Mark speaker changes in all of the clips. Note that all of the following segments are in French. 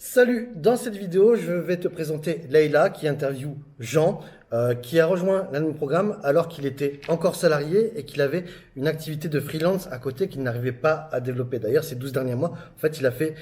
Speaker 1: Salut, dans cette vidéo, je vais te présenter Leïla qui interviewe Jean, qui a rejoint l'un de nos programmes alors qu'il était encore salarié et qu'il avait une activité de freelance à côté qu'il n'arrivait pas à développer. D'ailleurs, ces 12 derniers mois, en fait, il a fait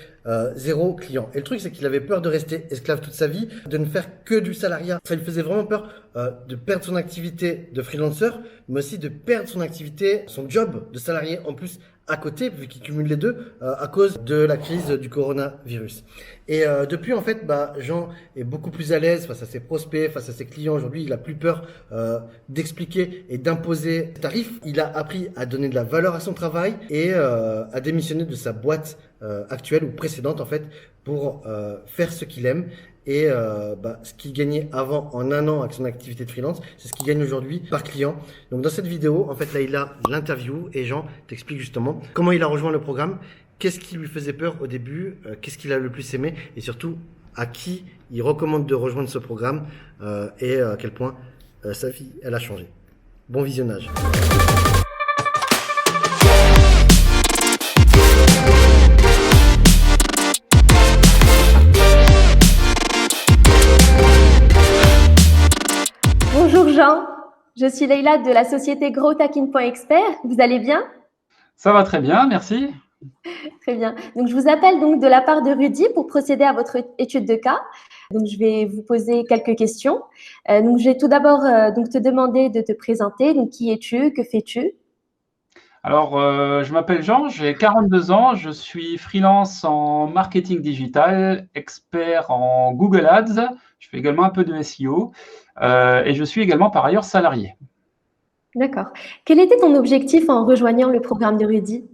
Speaker 1: zéro client. Et le truc, c'est qu'il avait peur de rester esclave toute sa vie, de ne faire que du salariat. Ça lui faisait vraiment peur de perdre son activité de freelancer, mais aussi de perdre son activité, son job de salarié en plus à côté, vu qu'il cumule les deux, à cause de la crise du coronavirus. Et depuis, en fait, Jean est beaucoup plus à l'aise face à ses prospects, face à ses clients. Aujourd'hui, il a plus peur d'expliquer et d'imposer ses tarifs. Il a appris à donner de la valeur à son travail et à démissionner de sa boîte actuelle ou précédente, en fait, pour faire ce qu'il aime. Et ce qu'il gagnait avant en un an avec son activité de freelance, c'est ce qu'il gagne aujourd'hui par client. Donc dans cette vidéo, en fait, là, il a l'interview et Jean t'explique justement comment il a rejoint le programme, qu'est-ce qui lui faisait peur au début, qu'est-ce qu'il a le plus aimé et surtout à qui il recommande de rejoindre ce programme et à quel point sa vie, elle a changé. Bon visionnage.
Speaker 2: Bonjour Jean, je suis Leïla de la société growthhacking.expert. Vous allez bien?
Speaker 3: Ça va très bien, merci.
Speaker 2: Très bien. Donc, je vous appelle donc de la part de Rudy pour procéder à votre étude de cas. Donc, je vais vous poser quelques questions. Donc, je vais tout d'abord te demander de te présenter. Donc, qui es-tu? Que fais-tu?
Speaker 3: Alors, je m'appelle Jean, j'ai 42 ans, je suis freelance en marketing digital, expert en Google Ads, je fais également un peu de SEO et je suis également par ailleurs salarié.
Speaker 2: D'accord. Quel était ton objectif en rejoignant le programme de Rudy?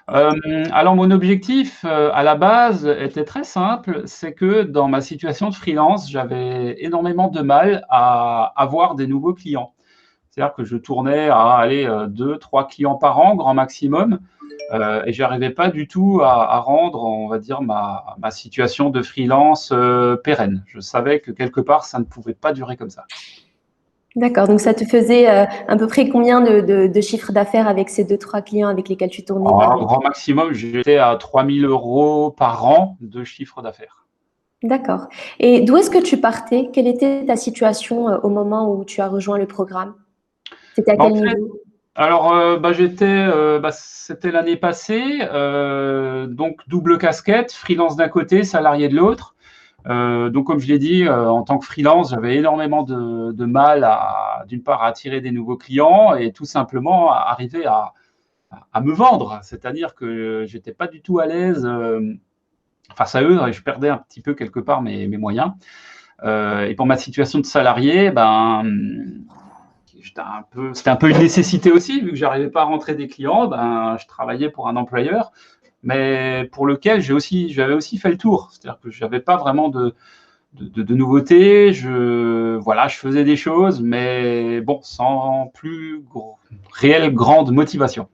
Speaker 3: Alors, mon objectif à la base était très simple, c'est que dans ma situation de freelance, j'avais énormément de mal à avoir des nouveaux clients. C'est-à-dire que je tournais à aller 2-3 clients par an, grand maximum, et je n'arrivais pas du tout à rendre, on va dire, ma situation de freelance pérenne. Je savais que quelque part, ça ne pouvait pas durer comme ça.
Speaker 2: D'accord. Donc, ça te faisait à peu près combien de chiffre d'affaires avec ces 2-3 clients avec lesquels tu tournais par an?
Speaker 3: Grand maximum, j'étais à 3 000 € par an de chiffre d'affaires.
Speaker 2: D'accord. Et d'où est-ce que tu partais? Quelle était ta situation au moment où tu as rejoint le programme? C'était à quel niveau?
Speaker 3: Alors, c'était l'année passée, donc double casquette, freelance d'un côté, salarié de l'autre. Donc, comme je l'ai dit, en tant que freelance, j'avais énormément de mal d'une part, à attirer des nouveaux clients et tout simplement à arriver à me vendre. C'est-à-dire que je n'étais pas du tout à l'aise face à eux et je perdais un petit peu quelque part mes moyens. Et pour ma situation de salarié, c'était un peu une nécessité aussi, vu que je n'arrivais pas à rentrer des clients, je travaillais pour un employeur, mais pour lequel j'avais aussi fait le tour. C'est-à-dire que je n'avais pas vraiment de nouveautés. Je faisais des choses, mais bon, sans plus réelle grande motivation.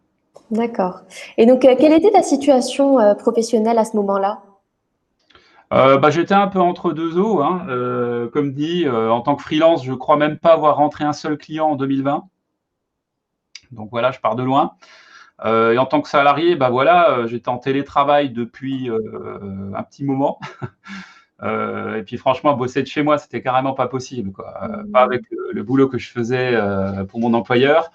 Speaker 2: D'accord. Et donc, quelle était ta situation professionnelle à ce moment-là?
Speaker 3: J'étais un peu entre deux eaux, hein. Comme dit, en tant que freelance, je ne crois même pas avoir rentré un seul client en 2020. Donc voilà, je pars de loin. Et en tant que salarié, j'étais en télétravail depuis un petit moment. Et puis franchement, bosser de chez moi, c'était carrément pas possible, quoi. Pas avec le boulot que je faisais pour mon employeur.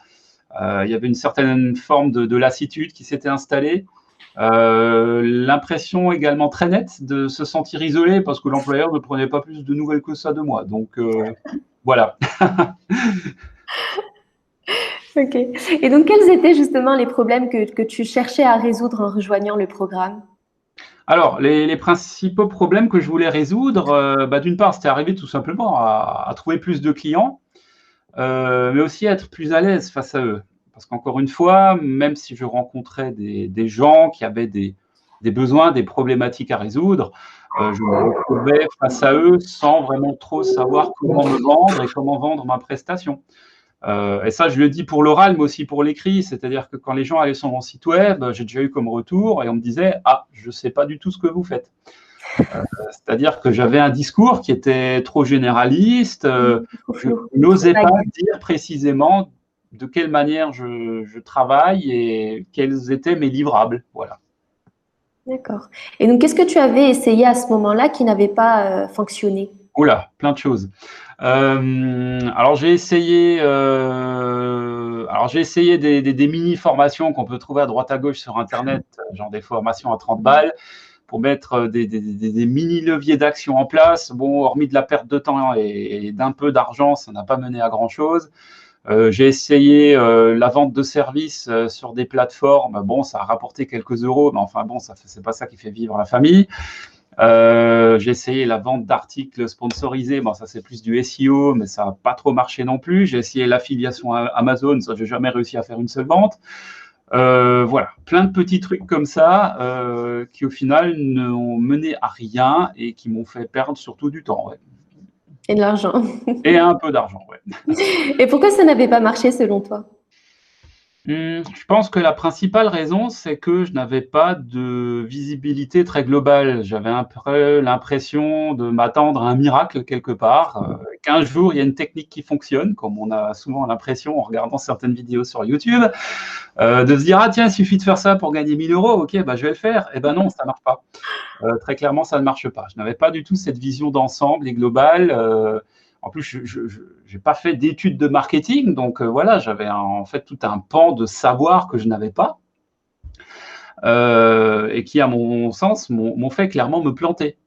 Speaker 3: Il y avait une certaine forme de lassitude qui s'était installée. L'impression également très nette de se sentir isolé parce que l'employeur ne prenait pas plus de nouvelles que ça de moi. Donc voilà.
Speaker 2: Ok. Et donc, quels étaient justement les problèmes que tu cherchais à résoudre en rejoignant le programme?
Speaker 3: Alors, les principaux problèmes que je voulais résoudre, d'une part, c'était arriver tout simplement à trouver plus de clients, mais aussi à être plus à l'aise face à eux. Parce qu'encore une fois, même si je rencontrais des gens qui avaient des besoins, des problématiques à résoudre, je me retrouvais face à eux sans vraiment trop savoir comment me vendre et comment vendre ma prestation. Et ça, je le dis pour l'oral, mais aussi pour l'écrit. C'est-à-dire que quand les gens allaient sur mon site web, j'ai déjà eu comme retour et on me disait « Ah, je ne sais pas du tout ce que vous faites ». C'est-à-dire que j'avais un discours qui était trop généraliste. Je n'osais pas dire précisément de quelle manière je travaille et quels étaient mes livrables. Voilà.
Speaker 2: D'accord. Et donc, qu'est-ce que tu avais essayé à ce moment-là qui n'avait pas fonctionné?
Speaker 3: Oula, plein de choses. Alors j'ai essayé des mini-formations qu'on peut trouver à droite à gauche sur Internet, genre des formations à 30 balles, pour mettre des mini-leviers d'action en place. Bon, hormis de la perte de temps et d'un peu d'argent, ça n'a pas mené à grand-chose. J'ai essayé la vente de services sur des plateformes. Bon, ça a rapporté quelques euros, mais enfin bon, c'est pas ça qui fait vivre la famille. J'ai essayé la vente d'articles sponsorisés. Bon, ça c'est plus du SEO, mais ça n'a pas trop marché non plus. J'ai essayé l'affiliation à Amazon, ça j'ai jamais réussi à faire une seule vente. Voilà, plein de petits trucs comme ça qui au final n'ont mené à rien et qui m'ont fait perdre surtout du temps, ouais.
Speaker 2: Et de l'argent.
Speaker 3: Et un peu d'argent, ouais.
Speaker 2: Et pourquoi ça n'avait pas marché selon toi?
Speaker 3: Je pense que la principale raison, c'est que je n'avais pas de visibilité très globale. J'avais un peu l'impression de m'attendre à un miracle quelque part, qu'un jour il y a une technique qui fonctionne, comme on a souvent l'impression en regardant certaines vidéos sur YouTube, de se dire ah tiens, il suffit de faire ça pour gagner 1 000 €, ok, bah, je vais le faire. Eh ben non, ça marche pas. Très clairement, ça ne marche pas. Je n'avais pas du tout cette vision d'ensemble et globale. En plus, je n'ai pas fait d'études de marketing, donc voilà, j'avais en fait tout un pan de savoir que je n'avais pas et qui, à mon sens, m'ont fait clairement me planter.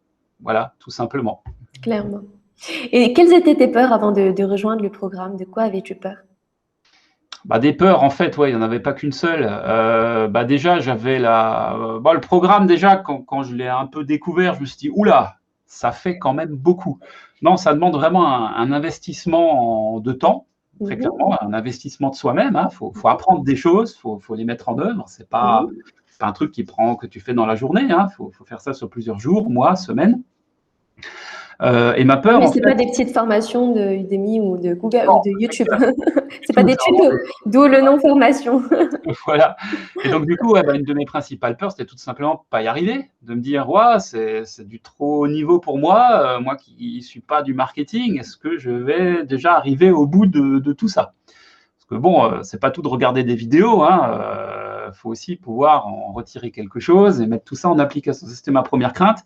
Speaker 3: Voilà, tout simplement.
Speaker 2: Clairement. Et quelles étaient tes peurs avant de rejoindre le programme? De quoi avais-tu peur?
Speaker 3: Bah, des peurs, en fait, ouais, il n'y en avait pas qu'une seule. Bah, déjà, j'avais le programme, déjà, quand je l'ai un peu découvert, je me suis dit, oula, ça fait quand même beaucoup. Non, ça demande vraiment un investissement de temps, très clairement, un investissement de soi-même. Faut apprendre des choses, faut les mettre en œuvre. C'est pas un truc que tu fais dans la journée. Faut faire ça sur plusieurs jours, mois, semaines. Et ma peur,
Speaker 2: Mais
Speaker 3: en
Speaker 2: c'est
Speaker 3: fait,
Speaker 2: pas des petites formations de Udemy ou de Google
Speaker 3: non,
Speaker 2: ou de YouTube. C'est pas
Speaker 3: tout,
Speaker 2: des
Speaker 3: c'est vraiment
Speaker 2: tutos, d'où le nom formation.
Speaker 3: voilà. Et donc, du coup, ouais, une de mes principales peurs, c'était tout simplement pas y arriver, de me dire, ouais, c'est du trop haut niveau pour moi, moi qui ne suis pas du marketing, est-ce que je vais déjà arriver au bout de tout ça? Parce que bon, c'est pas tout de regarder des vidéos, faut aussi pouvoir en retirer quelque chose et mettre tout ça en application. Ça, c'était ma première crainte.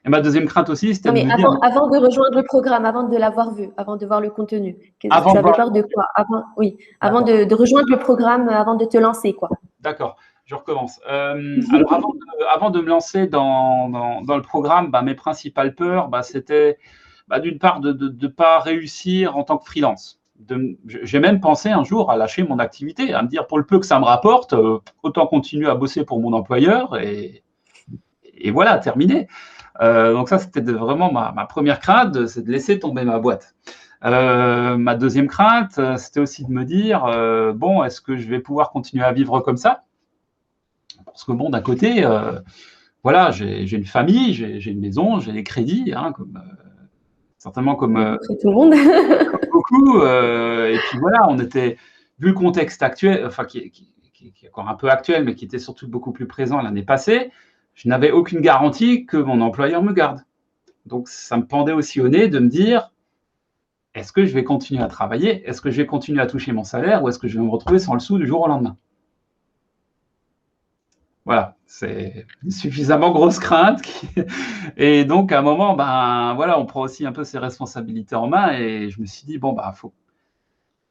Speaker 3: Et ma deuxième crainte aussi, c'était
Speaker 2: Non,
Speaker 3: de
Speaker 2: mais
Speaker 3: me dire,
Speaker 2: avant de rejoindre le programme, avant de l'avoir vu, avant de voir le contenu, tu
Speaker 3: avant de
Speaker 2: avais
Speaker 3: voir.
Speaker 2: peur de quoi? Avant
Speaker 3: D'accord.
Speaker 2: de rejoindre le programme, avant de te lancer, quoi.
Speaker 3: D'accord, je recommence. Alors, avant de me lancer dans le programme, mes principales peurs, c'était d'une part de ne pas réussir en tant que freelance. J'ai même pensé un jour à lâcher mon activité, à me dire pour le peu que ça me rapporte, autant continuer à bosser pour mon employeur et voilà, terminé. Donc ça, c'était vraiment ma première crainte, c'est de laisser tomber ma boîte. Ma deuxième crainte, c'était aussi de me dire, bon, est-ce que je vais pouvoir continuer à vivre comme ça? Parce que bon, d'un côté, voilà, j'ai une famille, j'ai une maison, j'ai des crédits, certainement comme
Speaker 2: C'est tout le monde.
Speaker 3: beaucoup. Et puis voilà, vu le contexte actuel, enfin qui est encore un peu actuel, mais qui était surtout beaucoup plus présent l'année passée, je n'avais aucune garantie que mon employeur me garde. Donc ça me pendait aussi au nez de me dire, est-ce que je vais continuer à travailler? Est-ce que je vais continuer à toucher mon salaire? Ou est-ce que je vais me retrouver sans le sou du jour au lendemain? Voilà, c'est une suffisamment grosse crainte. Et donc, à un moment, voilà, on prend aussi un peu ses responsabilités en main. Et je me suis dit, bon,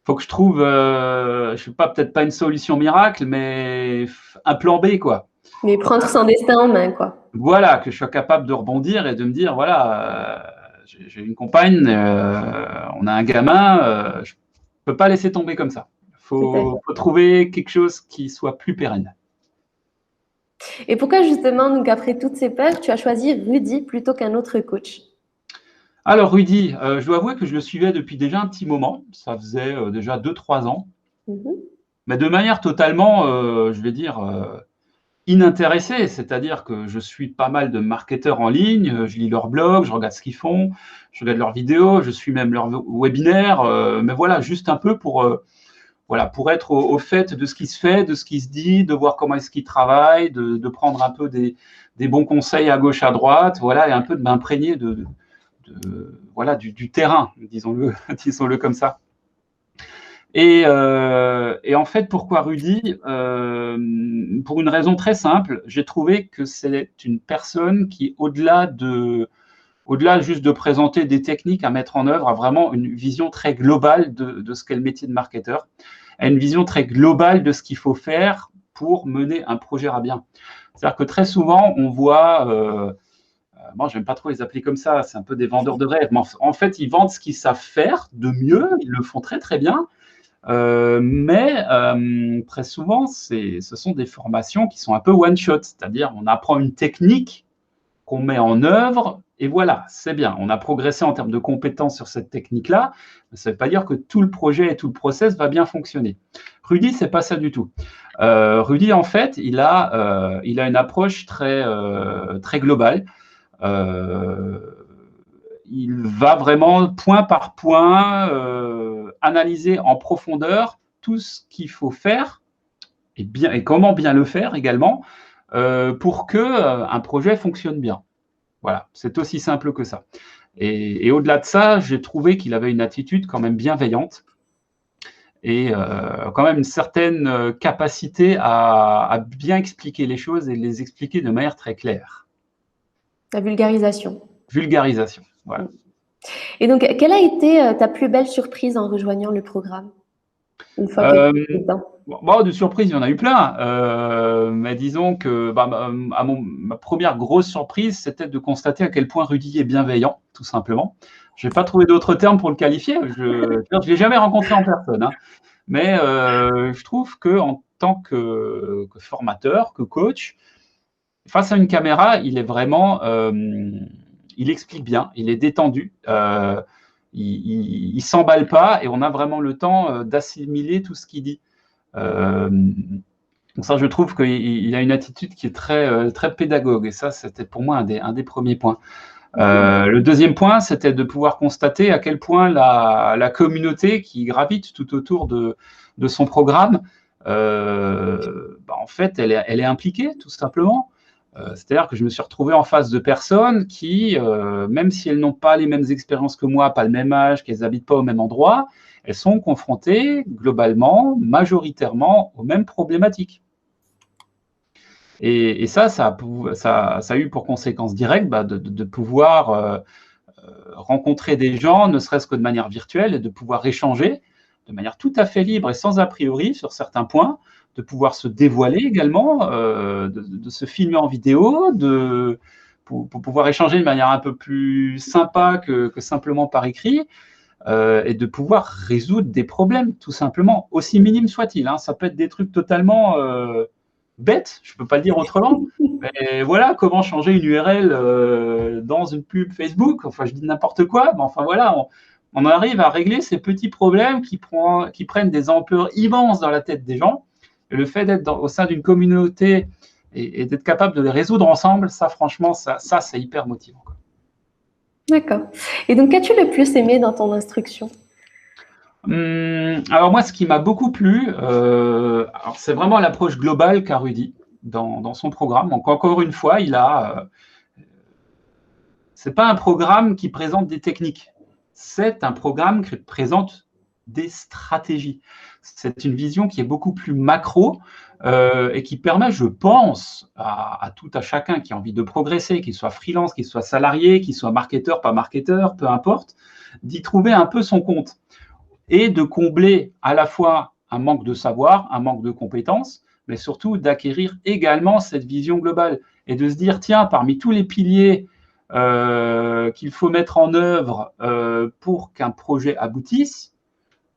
Speaker 3: faut que je trouve, je sais pas, peut-être pas une solution miracle, mais un plan B, quoi.
Speaker 2: Mais prendre son destin en main, quoi.
Speaker 3: Voilà, que je sois capable de rebondir et de me dire, voilà, j'ai une compagne, on a un gamin, je peux pas laisser tomber comme ça. Faut trouver quelque chose qui soit plus pérenne.
Speaker 2: Et pourquoi justement, donc après toutes ces peurs, tu as choisi Rudy plutôt qu'un autre coach?
Speaker 3: Alors Rudy, je dois avouer que je le suivais depuis déjà un petit moment. Ça faisait déjà 2-3 ans. Mais de manière totalement, je vais dire, inintéressée. C'est-à-dire que je suis pas mal de marketeurs en ligne, je lis leurs blogs, je regarde ce qu'ils font, je regarde leurs vidéos, je suis même leurs webinaires. Mais voilà, juste un peu pour être au fait de ce qui se fait, de ce qui se dit, de voir comment est-ce qu'ils travaillent, de prendre un peu des bons conseils à gauche, à droite, voilà, et un peu de m'imprégner voilà, du terrain, disons-le comme ça. Et en fait, pourquoi Rudy? Pour une raison très simple, j'ai trouvé que c'est une personne qui, au-delà juste de présenter des techniques à mettre en œuvre, a vraiment une vision très globale de ce qu'est le métier de marketeur, a une vision très globale de ce qu'il faut faire pour mener un projet à bien. C'est-à-dire que très souvent, on voit, moi, je n'aime pas trop les appeler comme ça, c'est un peu des vendeurs de rêves, mais en fait, ils vendent ce qu'ils savent faire de mieux, ils le font très très bien, mais très souvent, ce sont des formations qui sont un peu one-shot, c'est-à-dire on apprend une technique qu'on met en œuvre, et voilà, c'est bien. On a progressé en termes de compétences sur cette technique-là, mais ça ne veut pas dire que tout le projet et tout le process va bien fonctionner. Rudy, c'est pas ça du tout. Rudy, en fait, il a une approche très globale. Il va vraiment point par point analyser en profondeur tout ce qu'il faut faire et comment bien le faire également pour qu'un projet fonctionne bien. Voilà, c'est aussi simple que ça. Et au-delà de ça, j'ai trouvé qu'il avait une attitude quand même bienveillante et quand même une certaine capacité à bien expliquer les choses et les expliquer de manière très claire.
Speaker 2: La vulgarisation.
Speaker 3: Vulgarisation, voilà.
Speaker 2: Et donc, quelle a été ta plus belle surprise en rejoignant le programme, une fois que tu es dedans?
Speaker 3: Bon, de surprises, il y en a eu plein. Mais disons que ma première grosse surprise, c'était de constater à quel point Rudy est bienveillant, tout simplement. Je n'ai pas trouvé d'autres termes pour le qualifier. Je ne l'ai jamais rencontré en personne. Hein. Mais je trouve qu'en tant que formateur, que coach, face à une caméra, il est vraiment… il explique bien, il est détendu. Il ne s'emballe pas et on a vraiment le temps d'assimiler tout ce qu'il dit. Donc ça, je trouve qu'il a une attitude qui est très pédagogue, et ça, c'était pour moi un des premiers points. Le deuxième point, c'était de pouvoir constater à quel point la communauté qui gravite tout autour de son programme, en fait, elle est impliquée, tout simplement. C'est-à-dire que je me suis retrouvé en face de personnes qui, même si elles n'ont pas les mêmes expériences que moi, pas le même âge, qu'elles n'habitent pas au même endroit, elles sont confrontées globalement, majoritairement, aux mêmes problématiques. Et ça a eu pour conséquence directe de pouvoir rencontrer des gens, ne serait-ce que de manière virtuelle, et de pouvoir échanger de manière tout à fait libre et sans a priori sur certains points, de pouvoir se dévoiler également, de se filmer en vidéo, pour pouvoir échanger de manière un peu plus sympa que simplement par écrit, et de pouvoir résoudre des problèmes, tout simplement, aussi minimes soient-ils. Hein. Ça peut être des trucs totalement bêtes, je ne peux pas le dire autrement, mais voilà, comment changer une URL dans une pub Facebook, enfin je dis n'importe quoi, mais enfin voilà, on arrive à régler ces petits problèmes qui prennent des ampleurs immenses dans la tête des gens. Et le fait d'être au sein d'une communauté et d'être capable de les résoudre ensemble, ça franchement, ça c'est hyper motivant.
Speaker 2: D'accord. Et donc, qu'as-tu le plus aimé dans ton instruction?
Speaker 3: Alors moi, ce qui m'a beaucoup plu, c'est vraiment l'approche globale qu'a Rudy dans son programme. Donc encore une fois, c'est pas un programme qui présente des techniques, c'est un programme qui présente des stratégies. C'est une vision qui est beaucoup plus macro et qui permet, je pense, à tout à chacun qui a envie de progresser, qu'il soit freelance, qu'il soit salarié, qu'il soit marketeur, pas marketeur, peu importe, d'y trouver un peu son compte et de combler à la fois un manque de savoir, un manque de compétences, mais surtout d'acquérir également cette vision globale et de se dire, tiens, parmi tous les piliers qu'il faut mettre en œuvre pour qu'un projet aboutisse,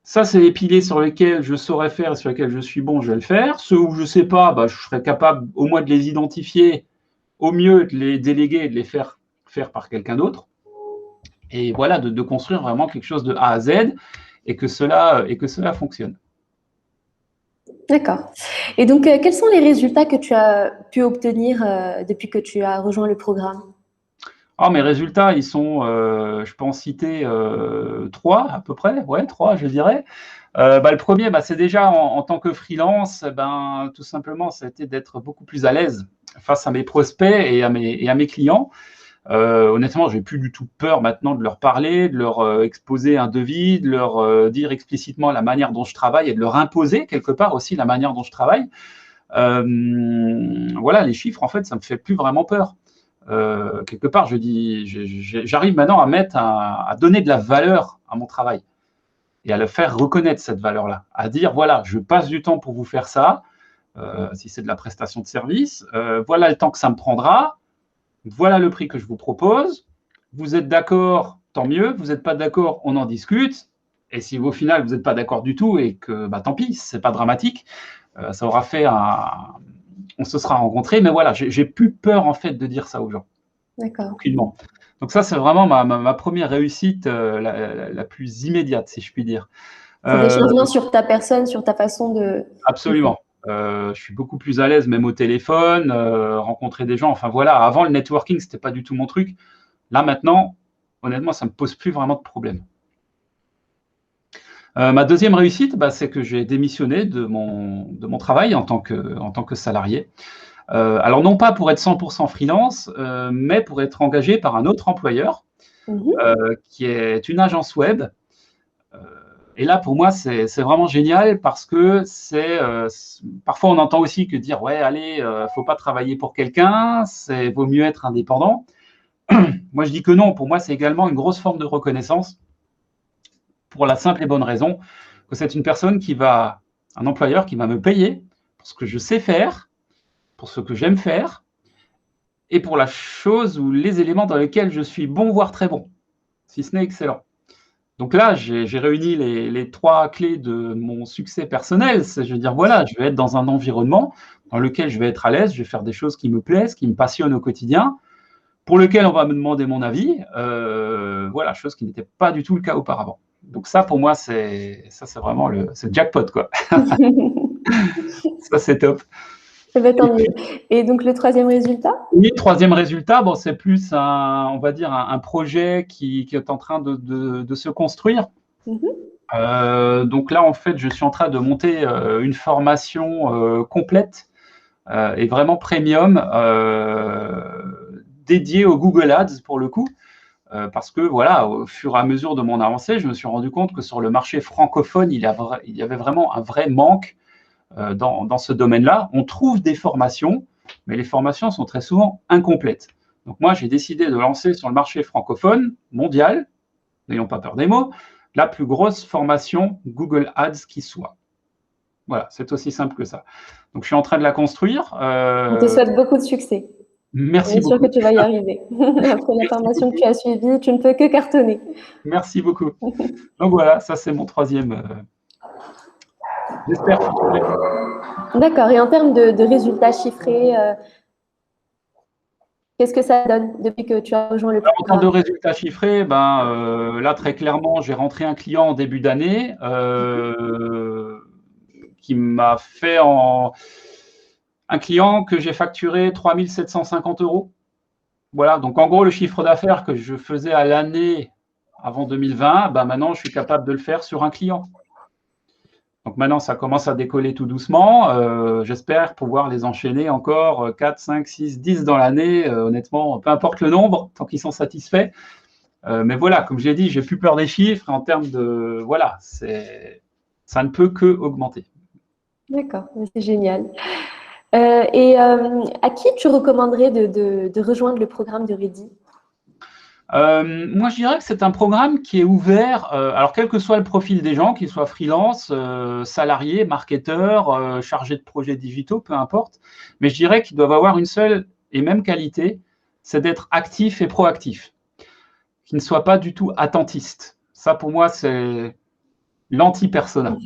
Speaker 3: ça, c'est les piliers sur lesquels je saurais faire et sur lesquels je suis bon, je vais le faire. Ceux où je ne sais pas, je serai capable au moins de les identifier, au mieux de les déléguer et de les faire par quelqu'un d'autre. Et voilà, de construire vraiment quelque chose de A à Z et que cela fonctionne.
Speaker 2: D'accord. Et donc, quels sont les résultats que tu as pu obtenir depuis que tu as rejoint le programme?
Speaker 3: Mes résultats, ils sont, je peux en citer 3 à peu près, 3 je dirais. Le premier, c'est déjà en tant que freelance, tout simplement, ça a été d'être beaucoup plus à l'aise face à mes prospects et à mes clients. Honnêtement, j'ai plus du tout peur maintenant de leur parler, de leur exposer un devis, de leur dire explicitement la manière dont je travaille et de leur imposer quelque part aussi la manière dont je travaille. Voilà, les chiffres, en fait, ça me fait plus vraiment peur. Quelque part, j'arrive maintenant à donner de la valeur à mon travail et à le faire reconnaître, cette valeur-là, à dire, voilà, je passe du temps pour vous faire ça, si c'est de la prestation de service, voilà le temps que ça me prendra, voilà le prix que je vous propose, vous êtes d'accord, tant mieux, vous n'êtes pas d'accord, on en discute, et si au final vous n'êtes pas d'accord du tout et que, bah, tant pis, c'est pas dramatique, ça aura fait on se sera rencontrés, mais voilà, j'ai plus peur en fait de dire ça aux gens.
Speaker 2: D'accord.
Speaker 3: Aucunement. Donc ça, c'est vraiment ma première réussite la plus immédiate, si je puis dire.
Speaker 2: C'est des changements sur ta personne, sur ta façon de…
Speaker 3: Absolument. Je suis beaucoup plus à l'aise, même au téléphone, rencontrer des gens. Enfin voilà, avant le networking, c'était pas du tout mon truc. Là maintenant, honnêtement, ça me pose plus vraiment de problème. Ma deuxième réussite, bah, c'est que j'ai démissionné de mon travail en tant que salarié. Alors non pas pour être 100% freelance, mais pour être engagé par un autre employeur, qui est une agence web. Et là, pour moi, c'est vraiment génial parce que parfois on entend aussi que dire ouais, allez, faut pas travailler pour quelqu'un, vaut mieux être indépendant. Moi, je dis que non. Pour moi, c'est également une grosse forme de reconnaissance pour la simple et bonne raison que c'est un employeur qui va me payer pour ce que je sais faire, pour ce que j'aime faire, et pour la chose ou les éléments dans lesquels je suis bon, voire très bon, si ce n'est excellent. Donc là, j'ai réuni les trois clés de mon succès personnel. Je veux dire, voilà, je vais être dans un environnement dans lequel je vais être à l'aise, je vais faire des choses qui me plaisent, qui me passionnent au quotidien, pour lequel on va me demander mon avis. Voilà, chose qui n'était pas du tout le cas auparavant. Donc ça, pour moi, c'est vraiment c'est jackpot, quoi. Ça, c'est top.
Speaker 2: Eh ben, tant mieux. Et donc, le troisième résultat?
Speaker 3: Oui, troisième résultat, bon, c'est plus on va dire un projet qui est en train de se construire. Donc là, en fait, je suis en train de monter une formation complète et vraiment premium dédiée au Google Ads pour le coup. Parce que voilà, au fur et à mesure de mon avancée, je me suis rendu compte que sur le marché francophone, il y avait vraiment un vrai manque dans ce domaine-là. On trouve des formations, mais les formations sont très souvent incomplètes. Donc moi, j'ai décidé de lancer sur le marché francophone mondial, n'ayons pas peur des mots, la plus grosse formation Google Ads qui soit. Voilà, c'est aussi simple que ça. Donc je suis en train de la construire.
Speaker 2: On te souhaite beaucoup de succès.
Speaker 3: Merci beaucoup.
Speaker 2: Je suis sûre que tu vas y arriver. Après la formation que tu as suivie, tu ne peux que cartonner.
Speaker 3: Merci beaucoup. Donc voilà, ça c'est mon troisième. J'espère.
Speaker 2: D'accord. Et en termes de résultats chiffrés, qu'est-ce que ça donne depuis que tu as rejoint le programme?
Speaker 3: En termes de résultats chiffrés, là très clairement, j'ai rentré un client en début d'année qui m'a fait un client que j'ai facturé 3 750 €. Voilà, donc en gros, le chiffre d'affaires que je faisais à l'année avant 2020, maintenant, je suis capable de le faire sur un client. Donc maintenant, ça commence à décoller tout doucement. J'espère pouvoir les enchaîner encore 4, 5, 6, 10 dans l'année. Honnêtement, peu importe le nombre, tant qu'ils sont satisfaits. Mais voilà, comme je l'ai dit, j'ai plus peur des chiffres. En termes de… Voilà, ça ne peut que augmenter.
Speaker 2: D'accord, c'est génial. À qui tu recommanderais de rejoindre le programme de Rudy?
Speaker 3: Moi, je dirais que c'est un programme qui est ouvert, alors quel que soit le profil des gens, qu'ils soient freelance, salariés, marketeurs, chargés de projets digitaux, peu importe, mais je dirais qu'ils doivent avoir une seule et même qualité, c'est d'être actif et proactif, qu'ils ne soient pas du tout attentistes. Ça, pour moi, c'est l'anti-persona.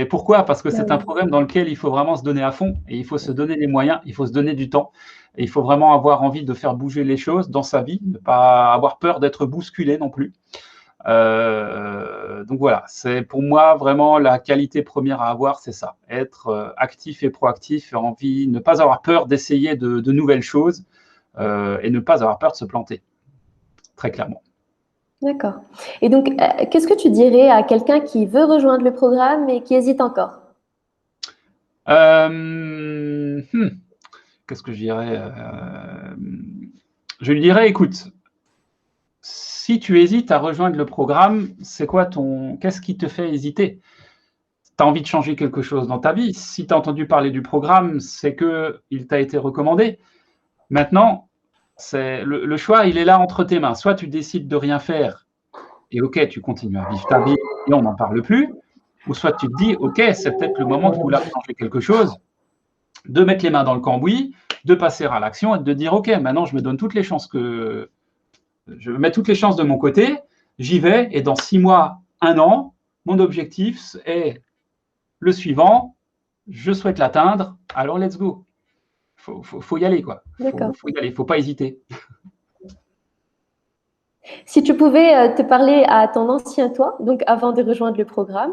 Speaker 3: Pourquoi? Parce que c'est un programme dans lequel il faut vraiment se donner à fond et il faut se donner les moyens, il faut se donner du temps. Et il faut vraiment avoir envie de faire bouger les choses dans sa vie, ne pas avoir peur d'être bousculé non plus. Donc voilà, c'est pour moi vraiment la qualité première à avoir, c'est ça, être actif et proactif, ne pas avoir peur d'essayer de nouvelles choses et ne pas avoir peur de se planter, très clairement.
Speaker 2: D'accord. Et donc, qu'est-ce que tu dirais à quelqu'un qui veut rejoindre le programme et qui hésite encore?
Speaker 3: Qu'est-ce que je dirais? Je lui dirais, écoute, si tu hésites à rejoindre le programme, qu'est-ce qui te fait hésiter? Tu as envie de changer quelque chose dans ta vie. Si tu as entendu parler du programme, c'est qu'il t'a été recommandé. Maintenant, le choix, il est là entre tes mains. Soit tu décides de rien faire et OK, tu continues à vivre ta vie et on n'en parle plus. Ou soit tu te dis, OK, c'est peut-être le moment de vouloir changer quelque chose, de mettre les mains dans le cambouis, de passer à l'action et de dire, OK, maintenant je me donne toutes les chances je mets toutes les chances de mon côté, j'y vais et dans 6 mois, 1 an, mon objectif est le suivant, je souhaite l'atteindre, alors let's go. Faut y aller, quoi. Faut y aller, faut pas hésiter.
Speaker 2: Si tu pouvais te parler à ton ancien toi, donc avant de rejoindre le programme,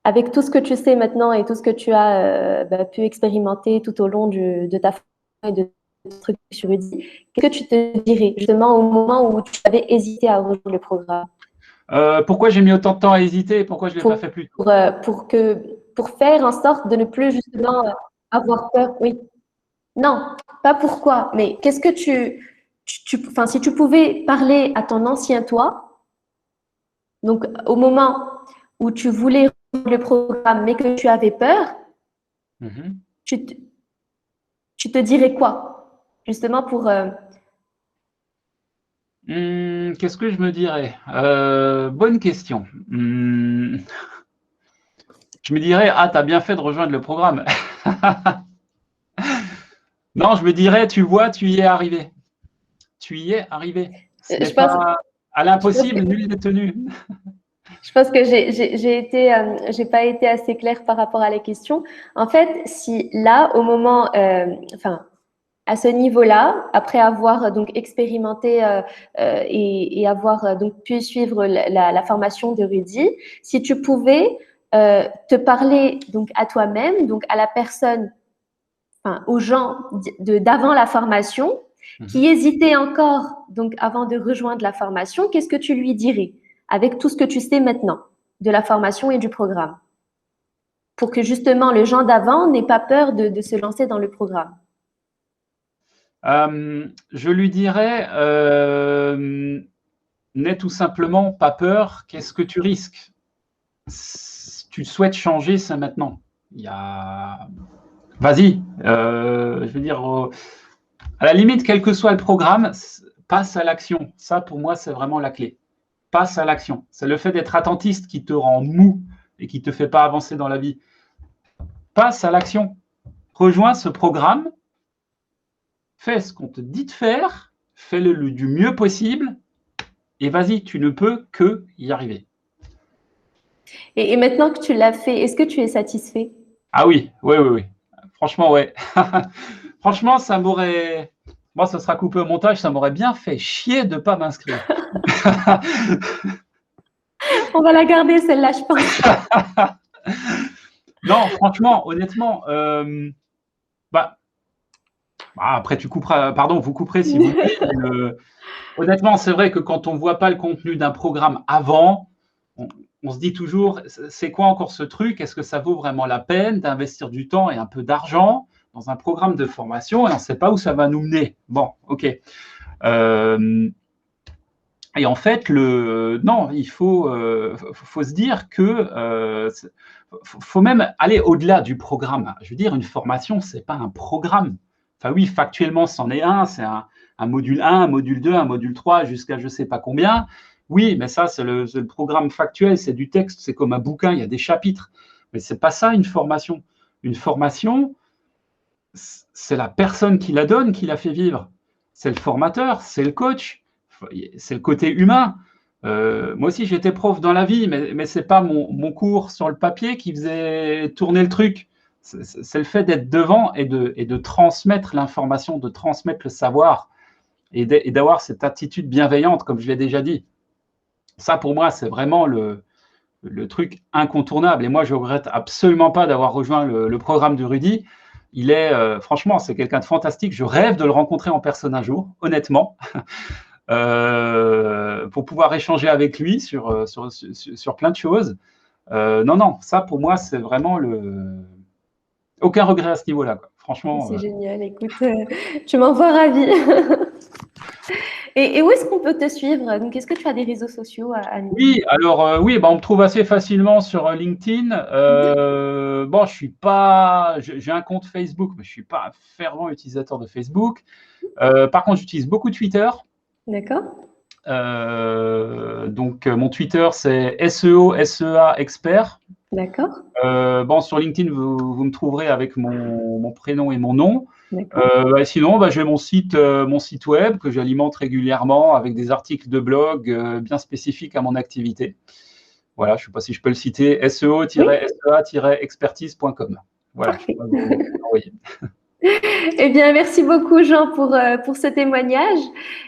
Speaker 2: avec tout ce que tu sais maintenant et tout ce que tu as pu expérimenter tout au long de ta formation et de ton truc sur Udemy, qu'est-ce que tu te dirais justement au moment où tu avais hésité à rejoindre le programme?
Speaker 3: Pourquoi j'ai mis autant de temps à hésiter? Pourquoi je ne l'ai pas fait plus tôt?
Speaker 2: Pour faire en sorte de ne plus justement avoir peur. Oui. Non, pas pourquoi, mais qu'est-ce que enfin, si tu pouvais parler à ton ancien toi, donc au moment où tu voulais rejoindre le programme mais que tu avais peur, tu te dirais quoi? Justement pour…
Speaker 3: Qu'est-ce que je me dirais? Bonne question. Je me dirais, tu as bien fait de rejoindre le programme. Non, je me dirais, tu vois, tu y es arrivé. Tu y es arrivé.
Speaker 2: Je pense,
Speaker 3: à l'impossible, nul n'est tenu.
Speaker 2: Je pense que j'ai pas été assez claire par rapport à la question. En fait, si là, au moment, enfin, à ce niveau-là, après avoir donc expérimenté et avoir donc pu suivre la formation de Rudy, si tu pouvais te parler donc à toi-même, donc à la personne, enfin aux gens d'avant la formation, qui hésitaient encore donc avant de rejoindre la formation, qu'est-ce que tu lui dirais avec tout ce que tu sais maintenant de la formation et du programme, pour que justement les gens d'avant n'aient pas peur de se lancer dans le programme?
Speaker 3: Je lui dirais, n'aie tout simplement pas peur, qu'est-ce que tu risques? Tu souhaites changer, ça maintenant. Vas-y, je veux dire, à la limite, quel que soit le programme, passe à l'action. Ça, pour moi, c'est vraiment la clé. Passe à l'action. C'est le fait d'être attentiste qui te rend mou et qui ne te fait pas avancer dans la vie. Passe à l'action. Rejoins ce programme. Fais ce qu'on te dit de faire. Fais-le du mieux possible. Et vas-y, tu ne peux que y arriver.
Speaker 2: Et maintenant que tu l'as fait, est-ce que tu es satisfait?
Speaker 3: Ah oui. Franchement, ouais. Franchement, ça m'aurait… Moi, ça sera coupé au montage, ça m'aurait bien fait chier de ne pas m'inscrire.
Speaker 2: On va la garder, celle-là, je pense.
Speaker 3: Non, franchement, honnêtement, après, tu couperas, pardon, vous couperez si vous voulez. Honnêtement, c'est vrai que quand on ne voit pas le contenu d'un programme avant, on se dit toujours, c'est quoi encore ce truc? Est-ce que ça vaut vraiment la peine d'investir du temps et un peu d'argent dans un programme de formation et on ne sait pas où ça va nous mener? Bon, ok. Et en fait, non, il faut se dire que faut même aller au-delà du programme. Je veux dire, une formation, ce n'est pas un programme. Enfin oui, factuellement, c'en est un. C'est un module 1, un module 2, un module 3, jusqu'à je ne sais pas combien. Oui, mais ça, c'est le programme factuel, c'est du texte, c'est comme un bouquin, il y a des chapitres. Mais ce n'est pas ça, une formation. Une formation, c'est la personne qui la donne, qui la fait vivre. C'est le formateur, c'est le coach, c'est le côté humain. Moi aussi, j'étais prof dans la vie, mais ce n'est pas mon cours sur le papier qui faisait tourner le truc. C'est le fait d'être devant et de transmettre l'information, de transmettre le savoir et d'avoir cette attitude bienveillante, comme je l'ai déjà dit. Ça, pour moi, c'est vraiment le truc incontournable. Et moi, je ne regrette absolument pas d'avoir rejoint le programme de Rudy. Il est, franchement, c'est quelqu'un de fantastique. Je rêve de le rencontrer en personne un jour, honnêtement, pour pouvoir échanger avec lui sur plein de choses. Non, ça, pour moi, c'est vraiment aucun regret à ce niveau-là, quoi. Franchement.
Speaker 2: C'est génial. Écoute, tu m'envoies ravie. Et où est-ce qu'on peut te suivre? Donc, est-ce que tu as des réseaux sociaux à nous?
Speaker 3: Oui, alors oui, bah, on me trouve assez facilement sur LinkedIn. Bon, je suis pas, j'ai un compte Facebook, mais je suis pas un fervent utilisateur de Facebook. Par contre, j'utilise beaucoup Twitter.
Speaker 2: D'accord.
Speaker 3: Donc, mon Twitter, c'est SEA Expert.
Speaker 2: D'accord.
Speaker 3: Bon, sur LinkedIn, vous me trouverez avec mon prénom et mon nom.
Speaker 2: D'accord.
Speaker 3: Sinon, j'ai mon site web que j'alimente régulièrement avec des articles de blog bien spécifiques à mon activité. Voilà, je ne sais pas si je peux le citer, seo-sea-expertise.com. Voilà, je
Speaker 2: Parfait.
Speaker 3: peux vous l'envoyer.
Speaker 2: Eh bien, merci beaucoup, Jean, pour ce témoignage.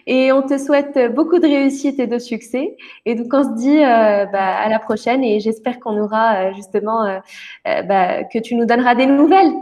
Speaker 2: Et on te souhaite beaucoup de réussite et de succès. Et donc, on se dit à la prochaine. Et j'espère qu'on aura justement, que tu nous donneras des nouvelles.